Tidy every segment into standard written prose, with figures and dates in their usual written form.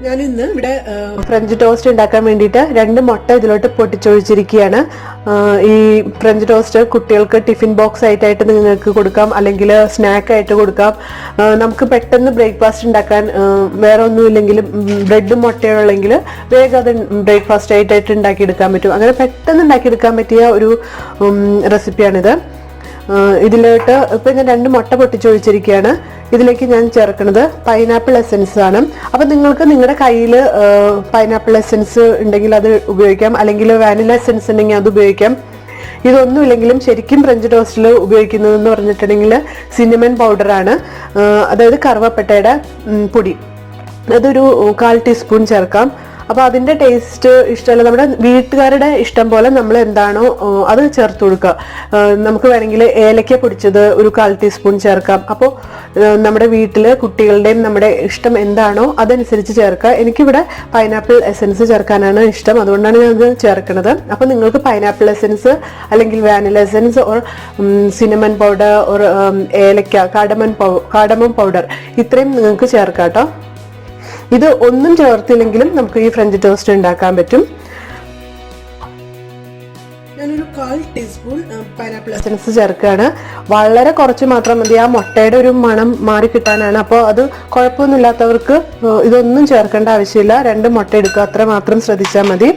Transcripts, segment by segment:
ഞാൻ ഇന്ന് ഇവിടെ ഫ്രഞ്ച് ടോസ്റ്റ് ഉണ്ടാക്കാൻ വേണ്ടിയിട്ട് 2 മുട്ട ഇതിലോട്ട് പൊട്ടിച്ചൊഴിച്ചിരിക്കുകയാണ്. ഈ ഫ്രഞ്ച് ടോസ്റ്റ് കുട്ടികൾക്ക് ടിഫിൻ ബോക്സ് ആയിട്ട് നിങ്ങൾക്ക് കൊടുക്കാം, അല്ലെങ്കിൽ സ്നാക്ക് ആയിട്ട് കൊടുക്കാം. നമുക്ക് പെട്ടെന്ന് ബ്രേക്ക്ഫാസ്റ്റ് ഉണ്ടാക്കാൻ വേറെ ഒന്നുമില്ലെങ്കിലും ബ്രെഡും മുട്ടയും ഉള്ളെങ്കിൽ വേഗം അത് ബ്രേക്ക്ഫാസ്റ്റ് ആയിട്ട് ഉണ്ടാക്കിയെടുക്കാൻ പറ്റും. അങ്ങനെ പെട്ടെന്ന് ഉണ്ടാക്കിയെടുക്കാൻ പറ്റിയ ഒരു റെസിപ്പിയാണിത്. ഇതിലോട്ട് ഇപ്പം ഞാൻ 2 മുട്ട പൊട്ടിച്ചൊഴിച്ചിരിക്കുകയാണ്. ഇതിലേക്ക് ഞാൻ ചേർക്കുന്നത് പൈനാപ്പിൾ എസൻസ് ആണ്. അപ്പം നിങ്ങൾക്ക് നിങ്ങളുടെ കയ്യിൽ പൈനാപ്പിൾ എസൻസ് ഉണ്ടെങ്കിൽ അത് ഉപയോഗിക്കാം, അല്ലെങ്കിൽ വാനില എസൻസ് ഉണ്ടെങ്കിൽ അത് ഉപയോഗിക്കാം. ഇതൊന്നുമില്ലെങ്കിലും ശരിക്കും ഫ്രഞ്ച് ടോസ്റ്റിൽ ഉപയോഗിക്കുന്നതെന്ന് പറഞ്ഞിട്ടുണ്ടെങ്കിൽ സിന്നമൺ പൗഡറാണ്, അതായത് കറുവപ്പട്ടയുടെ പൊടി. അതൊരു 1/4 ടീസ്പൂൺ ചേർക്കാം. അപ്പോൾ അതിൻ്റെ ടേസ്റ്റ് ഇഷ്ടമല്ല, നമ്മുടെ വീട്ടുകാരുടെ ഇഷ്ടം പോലെ നമ്മൾ എന്താണോ അത് ചേർത്ത് കൊടുക്കുക. നമുക്ക് വേണമെങ്കിൽ ഏലക്ക പൊടിച്ചത് ഒരു 1/4 ടീസ്പൂൺ ചേർക്കാം. അപ്പോൾ നമ്മുടെ വീട്ടിൽ കുട്ടികളുടെയും നമ്മുടെ ഇഷ്ടം എന്താണോ അതനുസരിച്ച് ചേർക്കുക. എനിക്കിവിടെ പൈനാപ്പിൾ എസൻസ് ചേർക്കാനാണ് ഇഷ്ടം, അതുകൊണ്ടാണ് ഞാൻ അത് ചേർക്കുന്നത്. അപ്പോൾ നിങ്ങൾക്ക് പൈനാപ്പിൾ എസൻസ് അല്ലെങ്കിൽ vanilla essence or cinnamon powder or ഏലക്ക കാർഡമം പൗഡർ ഇത്രയും നിങ്ങൾക്ക് ചേർക്കാം കേട്ടോ. ഇത് ഒന്നും ചേർത്തില്ലെങ്കിലും നമുക്ക് ഈ ഫ്രഞ്ച് ടോസ്റ്റ് ഉണ്ടാക്കാൻ പറ്റും. ഞാനൊരു 1/4 ടീസ്പൂൺ പൈനാപ്പിൾ എസൻസ് ചേർക്കുകയാണ്. വളരെ കുറച്ച് മാത്രം മതി, ആ മുട്ടയുടെ ഒരു മണം മാറി കിട്ടാനാണ്. അപ്പോൾ അത് കുഴപ്പമൊന്നുമില്ലാത്തവർക്ക് ഇതൊന്നും ചേർക്കേണ്ട ആവശ്യമില്ല. 2 മുട്ട എടുക്കുക, അത്ര മാത്രം ശ്രദ്ധിച്ചാൽ മതി.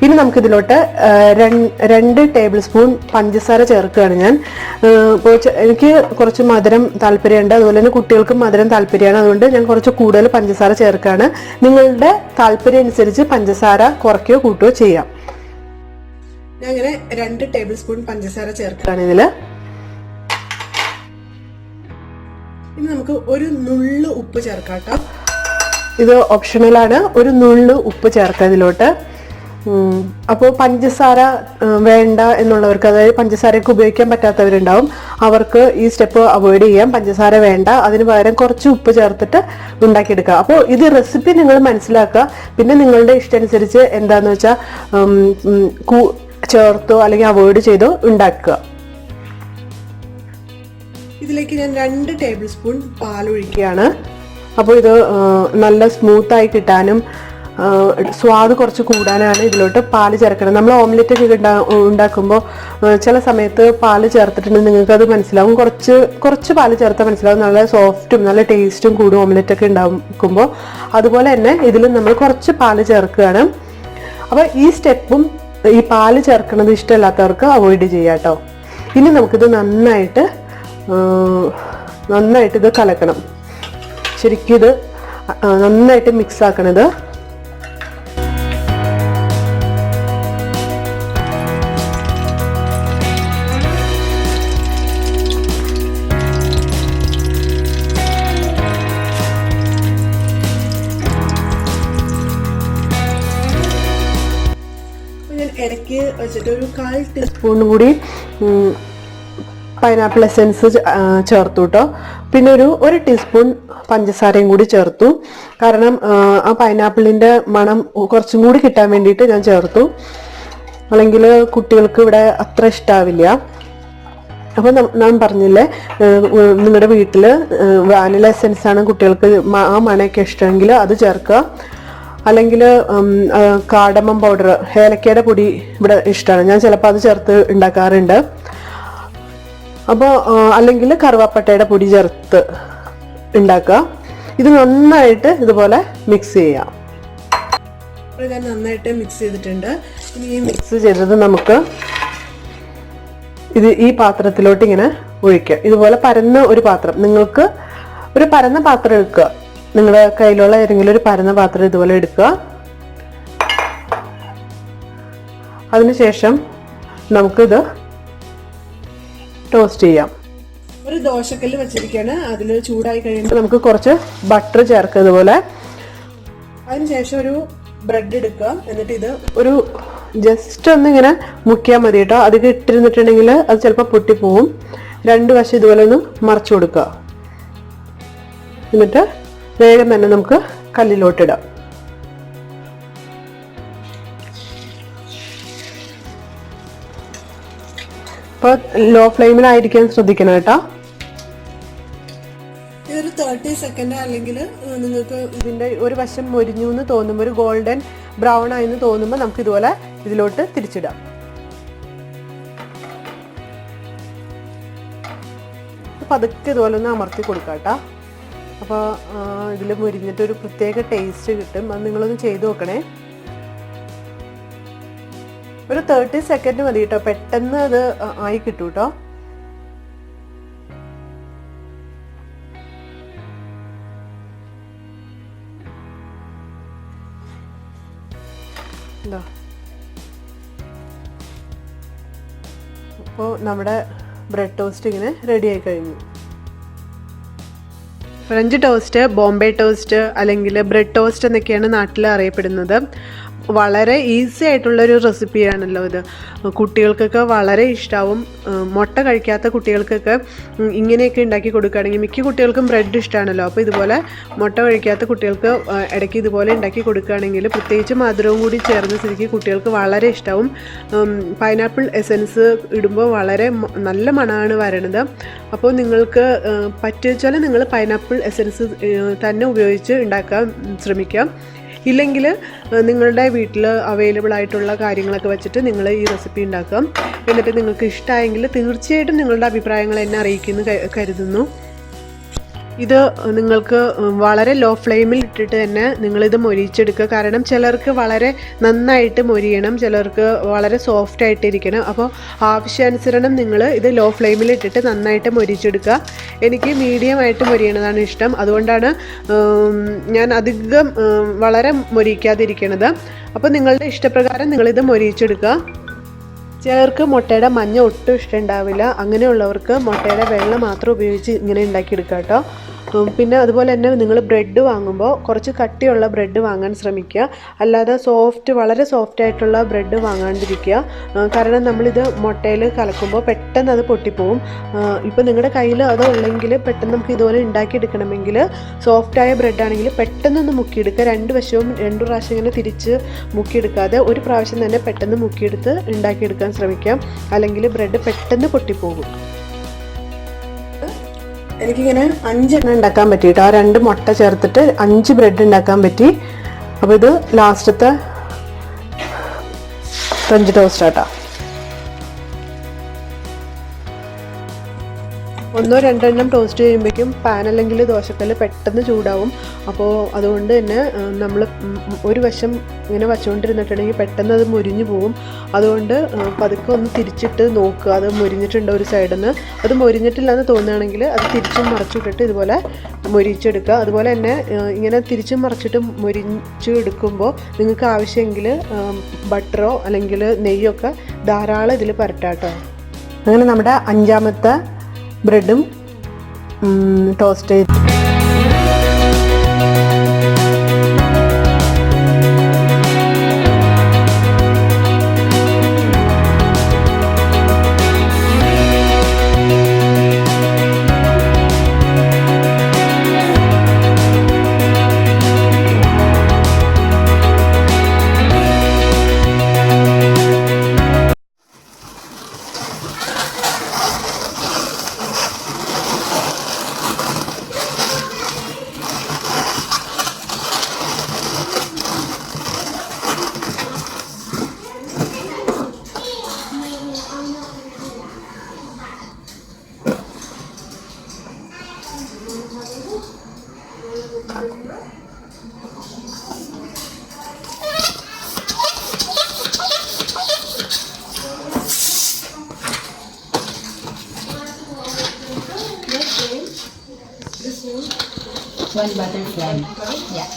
ഇനി നമുക്കിതിലോട്ട് 2 ടേബിൾ സ്പൂൺ പഞ്ചസാര ചേർക്കുകയാണ് ഞാൻ. ഇപ്പോൾ എനിക്ക് കുറച്ച് മധുരം താല്പര്യമുണ്ട്, അതുപോലെ തന്നെ കുട്ടികൾക്കും മധുരം താല്പര്യമാണ്. അതുകൊണ്ട് ഞാൻ കുറച്ച് കൂടുതൽ പഞ്ചസാര ചേർക്കുകയാണ്. നിങ്ങളുടെ താല്പര്യം അനുസരിച്ച് പഞ്ചസാര കുറയ്ക്കുകയോ കൂട്ടുകയോ ചെയ്യാം. ഞാൻ ഇങ്ങനെ 2 ടേബിൾ സ്പൂൺ പഞ്ചസാര ചേർക്കുകയാണ് ഇതിൽ. ഇനി നമുക്ക് ഒരു നുള്ളു ഉപ്പ് ചേർക്കാം കേട്ടോ. ഇത് ഓപ്ഷണലാണ്, ഒരു നുള്ളു ഉപ്പ് ചേർക്കാം ഇതിലോട്ട്. അപ്പോൾ പഞ്ചസാര വേണ്ട എന്നുള്ളവർക്ക്, അതായത് പഞ്ചസാരയൊക്കെ ഉപയോഗിക്കാൻ പറ്റാത്തവരുണ്ടാവും, അവർക്ക് ഈ സ്റ്റെപ്പ് അവോയ്ഡ് ചെയ്യാം. പഞ്ചസാര വേണ്ട, അതിന് പകരം കുറച്ച് ഉപ്പ് ചേർത്തിട്ട് ഉണ്ടാക്കിയെടുക്കുക. അപ്പോൾ ഇത് റെസിപ്പി നിങ്ങൾ മനസ്സിലാക്കുക, പിന്നെ നിങ്ങളുടെ ഇഷ്ടമനുസരിച്ച് എന്താന്ന് വെച്ചാൽ ചേർത്തോ അല്ലെങ്കിൽ അവോയ്ഡ് ചെയ്തോ ഉണ്ടാക്കുക. ഇതിലേക്ക് ഞാൻ 2 ടേബിൾ സ്പൂൺ പാലൊഴിക്കുകയാണ്. അപ്പോൾ ഇത് നല്ല സ്മൂത്തായി കിട്ടാനും സ്വാദ് കുറച്ച് കൂടാനാണ് ഇതിലോട്ട് പാല് ചേർക്കണം. നമ്മൾ ഓംലെറ്റ് ഒക്കെ ഉണ്ടാക്കുമ്പോൾ ചില സമയത്ത് പാല് ചേർത്തിട്ടുണ്ടെങ്കിൽ നിങ്ങൾക്ക് അത് മനസ്സിലാവും. കുറച്ച് പാല് ചേർത്താൽ മനസ്സിലാവും, നല്ല സോഫ്റ്റും നല്ല ടേസ്റ്റും കൂടും ഓംലെറ്റ് ഒക്കെ ഉണ്ടാക്കുമ്പോൾ. അതുപോലെ തന്നെ ഇതിൽ നമ്മൾ കുറച്ച് പാല് ചേർക്കുകയാണ്. അപ്പോൾ ഈ സ്റ്റെപ്പും ഈ പാല് ചേർക്കുന്നത് ഇഷ്ടമില്ലാത്തവർക്ക് അവോയ്ഡ് ചെയ്യാം കേട്ടോ. ഇനി നമുക്കിത് നന്നായിട്ട് ഇത് കലക്കണം. ശരിക്കും ഇത് നന്നായിട്ട് മിക്സ് ആക്കണത്. ഇടയ്ക്ക് വെച്ചിട്ട് ഒരു 1/4 ടീസ്പൂൺ കൂടി പൈനാപ്പിൾ എസൻസ് ചേർത്തു കേട്ടോ. പിന്നെ ഒരു ടീസ്പൂൺ പഞ്ചസാരയും കൂടി ചേർത്തു. കാരണം ആ പൈനാപ്പിളിൻ്റെ മണം കുറച്ചും കൂടി കിട്ടാൻ വേണ്ടിയിട്ട് ഞാൻ ചേർത്തു, അല്ലെങ്കിൽ കുട്ടികൾക്ക് ഇവിടെ അത്ര ഇഷ്ടാവില്ല. അപ്പോൾ ഞാൻ പറഞ്ഞില്ലേ, നിങ്ങളുടെ വീട്ടിൽ വാനില എസൻസ് ആണ് കുട്ടികൾക്ക് ആ മണമൊക്കെ ഇഷ്ടമെങ്കിൽ അത് ചേർക്കുക, അല്ലെങ്കിൽ കാർഡമം പൗഡർ, ഏലക്കയുടെ പൊടി ഇവിടെ ഇഷ്ടമാണ്, ഞാൻ ചിലപ്പോൾ അത് ചേർത്ത് ഉണ്ടാക്കാറുണ്ട്. അപ്പോൾ അല്ലെങ്കിൽ കറുവപ്പട്ടയുടെ പൊടി ചേർത്ത് ഉണ്ടാക്കുക. ഇത് നന്നായിട്ട് ഇതുപോലെ മിക്സ് ചെയ്യാം. ഞാൻ നന്നായിട്ട് മിക്സ് ചെയ്തിട്ടുണ്ട്. ഇനി ഈ മിക്സ് ചെയ്തത് നമുക്ക് ഈ പാത്രത്തിലോട്ട് ഇങ്ങനെ ഒഴിക്കുക. ഇതുപോലെ പരന്ന ഒരു പാത്രം, നിങ്ങൾക്ക് ഒരു പരന്ന പാത്രം എടുക്കുക. നിങ്ങളുടെ കയ്യിലുള്ള ഏതെങ്കിലും ഒരു പരന്ന പാത്രം ഇതുപോലെ എടുക്കുക. അതിനുശേഷം നമുക്കിത് ടോസ്റ്റ് ചെയ്യാം. ഒരു ദോശക്കല്ല് വെച്ചിരിക്കുകയാണ്, അതിൽ ചൂടായി കഴിയുമ്പോൾ നമുക്ക് കുറച്ച് ബട്ടർ ചേർക്കുക ഇതുപോലെ. അതിനുശേഷം ഒരു ബ്രെഡ് എടുക്കുക. എന്നിട്ട് ഇത് ഒരു ജസ്റ്റ് ഒന്നിങ്ങനെ മുക്കിയാൽ മതി കേട്ടോ. അധികം ഇട്ടിരുന്നിട്ടുണ്ടെങ്കിൽ അത് ചിലപ്പോൾ പൊട്ടിപ്പോവും. 2 വശം ഇതുപോലെ ഒന്ന് മറച്ചു കൊടുക്കുക. എന്നിട്ട് വേഗം തന്നെ നമുക്ക് കല്ലിലോട്ടിടാം. അപ്പോൾ ലോ ഫ്ലെയിമിലായിരിക്കാൻ ശ്രദ്ധിക്കണം കേട്ടോ. ഇതൊരു 30 സെക്കൻഡ് അല്ലെങ്കിൽ നിങ്ങൾക്ക് ഇതിൻ്റെ ഒരു വശം മൊരിഞ്ഞു എന്ന് തോന്നുമ്പോൾ, ഒരു ഗോൾഡൻ ബ്രൗൺ ആയെന്ന് തോന്നുമ്പോൾ നമുക്ക് ഇതുപോലെ ഇതിലോട്ട് തിരിച്ചിടാം. പതുക്കെ ഇതുപോലെ ഒന്ന് അമർത്തി കൊടുക്കാം കേട്ടോ. അപ്പോൾ ഇതിൽ മുരിഞ്ഞിട്ട് ഒരു പ്രത്യേക ടേസ്റ്റ് കിട്ടും. അത് നിങ്ങളൊന്ന് ചെയ്ത് നോക്കണേ. ഒരു 30 സെക്കൻഡ് മതി കേട്ടോ, പെട്ടെന്ന് അത് ആയി കിട്ടും കേട്ടോ. അപ്പോൾ നമ്മുടെ ബ്രെഡ് ടോസ്റ്റ് ഇങ്ങനെ റെഡി ആയി കഴിഞ്ഞു. ഫ്രഞ്ച് ടോസ്റ്റ്, ബോംബെ ടോസ്റ്റ് അല്ലെങ്കിൽ ബ്രെഡ് ടോസ്റ്റ് എന്നൊക്കെയാണ് നാട്ടിൽ അറിയപ്പെടുന്നത്. വളരെ ഈസി ആയിട്ടുള്ളൊരു റെസിപ്പിയാണല്ലോ ഇത്. കുട്ടികൾക്കൊക്കെ വളരെ ഇഷ്ടമാവും. മുട്ട കഴിക്കാത്ത കുട്ടികൾക്കൊക്കെ ഇങ്ങനെയൊക്കെ ഉണ്ടാക്കി കൊടുക്കുകയാണെങ്കിൽ, മിക്ക കുട്ടികൾക്കും ബ്രെഡ് ഇഷ്ടമാണല്ലോ. അപ്പോൾ ഇതുപോലെ മുട്ട കഴിക്കാത്ത കുട്ടികൾക്ക് ഇടയ്ക്ക് ഇതുപോലെ ഉണ്ടാക്കി കൊടുക്കുകയാണെങ്കിൽ, പ്രത്യേകിച്ച് മധുരവും കൂടി ചേർന്ന സ്ഥിതിക്ക് കുട്ടികൾക്ക് വളരെ ഇഷ്ടമാവും. പൈനാപ്പിൾ എസൻസ് ഇടുമ്പോൾ വളരെ നല്ല മണമാണ് വരണത്. അപ്പോൾ നിങ്ങൾക്ക് പറ്റുവെച്ചാൽ നിങ്ങൾ പൈനാപ്പിൾ എസൻസ് തന്നെ ഉപയോഗിച്ച് ഉണ്ടാക്കാൻ ശ്രമിക്കാം. ഇല്ലെങ്കിൽ നിങ്ങളുടെ വീട്ടിൽ അവൈലബിൾ ആയിട്ടുള്ള കാര്യങ്ങളൊക്കെ വെച്ചിട്ട് നിങ്ങൾ ഈ റെസിപ്പി ഉണ്ടാക്കാം. എന്നിട്ട് നിങ്ങൾക്ക് ഇഷ്ടമായെങ്കിൽ തീർച്ചയായിട്ടും നിങ്ങളുടെ അഭിപ്രായങ്ങൾ എന്നെ അറിയിക്കുമെന്ന് കരുതുന്നു. ഇത് നിങ്ങൾക്ക് വളരെ ലോ ഫ്ലെയിമിൽ ഇട്ടിട്ട് തന്നെ നിങ്ങളിത് മൊരിച്ചെടുക്കുക. കാരണം ചിലർക്ക് വളരെ നന്നായിട്ട് മൊരിയണം, ചിലർക്ക് വളരെ സോഫ്റ്റ് ആയിട്ടിരിക്കണം. അപ്പോൾ ആവശ്യാനുസരണം നിങ്ങൾ ഇത് ലോ ഫ്ലെയിമിൽ ഇട്ടിട്ട് നന്നായിട്ട് മൊരിച്ചെടുക്കുക. എനിക്ക് മീഡിയം ആയിട്ട് മൊരിയണതാണ് ഇഷ്ടം. അതുകൊണ്ടാണ് ഞാൻ അധികം വളരെ മൊരിക്കാതിരിക്കണത്. അപ്പോൾ നിങ്ങളുടെ ഇഷ്ടപ്രകാരം നിങ്ങളിത് മൊരിച്ചെടുക്കുക. ചിലർക്ക് മുട്ടയുടെ മഞ്ഞ ഒട്ടും ഇഷ്ടമുണ്ടാവില്ല. അങ്ങനെയുള്ളവർക്ക് മുട്ടയുടെ വെള്ള മാത്രം ഉപയോഗിച്ച് ഇങ്ങനെ ഉണ്ടാക്കിയെടുക്കാം കേട്ടോ. പിന്നെ അതുപോലെ തന്നെ നിങ്ങൾ ബ്രെഡ് വാങ്ങുമ്പോൾ കുറച്ച് കട്ടിയുള്ള ബ്രെഡ് വാങ്ങാൻ ശ്രമിക്കുക. അല്ലാതെ വളരെ സോഫ്റ്റ് ആയിട്ടുള്ള ബ്രെഡ് വാങ്ങാണ്ടിരിക്കുക. കാരണം നമ്മളിത് മുട്ടയിൽ കലക്കുമ്പോൾ പെട്ടെന്ന് അത് പൊട്ടിപ്പോവും. ഇപ്പോൾ നിങ്ങളുടെ കയ്യിൽ അത് ഉള്ളെങ്കിൽ പെട്ടെന്ന് നമുക്ക് ഇതുപോലെ ഉണ്ടാക്കിയെടുക്കണമെങ്കിൽ സോഫ്റ്റായ ബ്രെഡാണെങ്കിൽ പെട്ടെന്നൊന്ന് മുക്കിയെടുക്കുക. രണ്ട് വശവും 2 പ്രാവശ്യം ഇങ്ങനെ തിരിച്ച് മുക്കിയെടുക്കാതെ ഒരു പ്രാവശ്യം തന്നെ പെട്ടെന്ന് മുക്കിയെടുത്ത് ഉണ്ടാക്കിയെടുക്കാൻ ശ്രമിക്കാം. അല്ലെങ്കിൽ ബ്രെഡ് പെട്ടെന്ന് പൊട്ടിപ്പോകും. എനിക്കിങ്ങനെ 5 എണ്ണം ഉണ്ടാക്കാൻ പറ്റി കേട്ടോ. 2 മുട്ട ചേർത്തിട്ട് 5 ബ്രെഡ് ഉണ്ടാക്കാൻ പറ്റി. അപ്പോൾ ഇത് ലാസ്റ്റത്തെ ഫ്രഞ്ച് ടോസ്റ്റ് ആട്ടോ. 1-2 എണ്ണം ടോസ്റ്റ് ചെയ്യുമ്പോഴേക്കും പാൻ അല്ലെങ്കിൽ ദോശക്കല്ല് പെട്ടെന്ന് ചൂടാവും. അപ്പോൾ അതുകൊണ്ട് തന്നെ നമ്മൾ ഒരു വശം ഇങ്ങനെ വച്ചുകൊണ്ടിരുന്നിട്ടുണ്ടെങ്കിൽ പെട്ടെന്ന് അത് മുരിഞ്ഞു പോവും. അതുകൊണ്ട് പതുക്കെ ഒന്ന് തിരിച്ചിട്ട് നോക്കുക, അത് മുരിഞ്ഞിട്ടുണ്ടോ ഒരു സൈഡിൽ നിന്ന്. അത് മുരിഞ്ഞിട്ടില്ലെന്ന് തോന്നുകയാണെങ്കിൽ അത് തിരിച്ചും മറിച്ചിട്ടിട്ട് ഇതുപോലെ മുരിച്ചെടുക്കുക. അതുപോലെ തന്നെ ഇങ്ങനെ തിരിച്ചും മറിച്ചിട്ട് മുരിച്ച് എടുക്കുമ്പോൾ നിങ്ങൾക്ക് ആവശ്യമെങ്കിൽ ബട്ടറോ അല്ലെങ്കിൽ നെയ്യൊക്കെ ധാരാളം ഇതിൽ പരട്ടാട്ടോ. അങ്ങനെ നമ്മുടെ 5ാമത്തെ ബ്രെഡും ടോസ്റ്റ് ചെയ്ത് one butterfly. Yeah.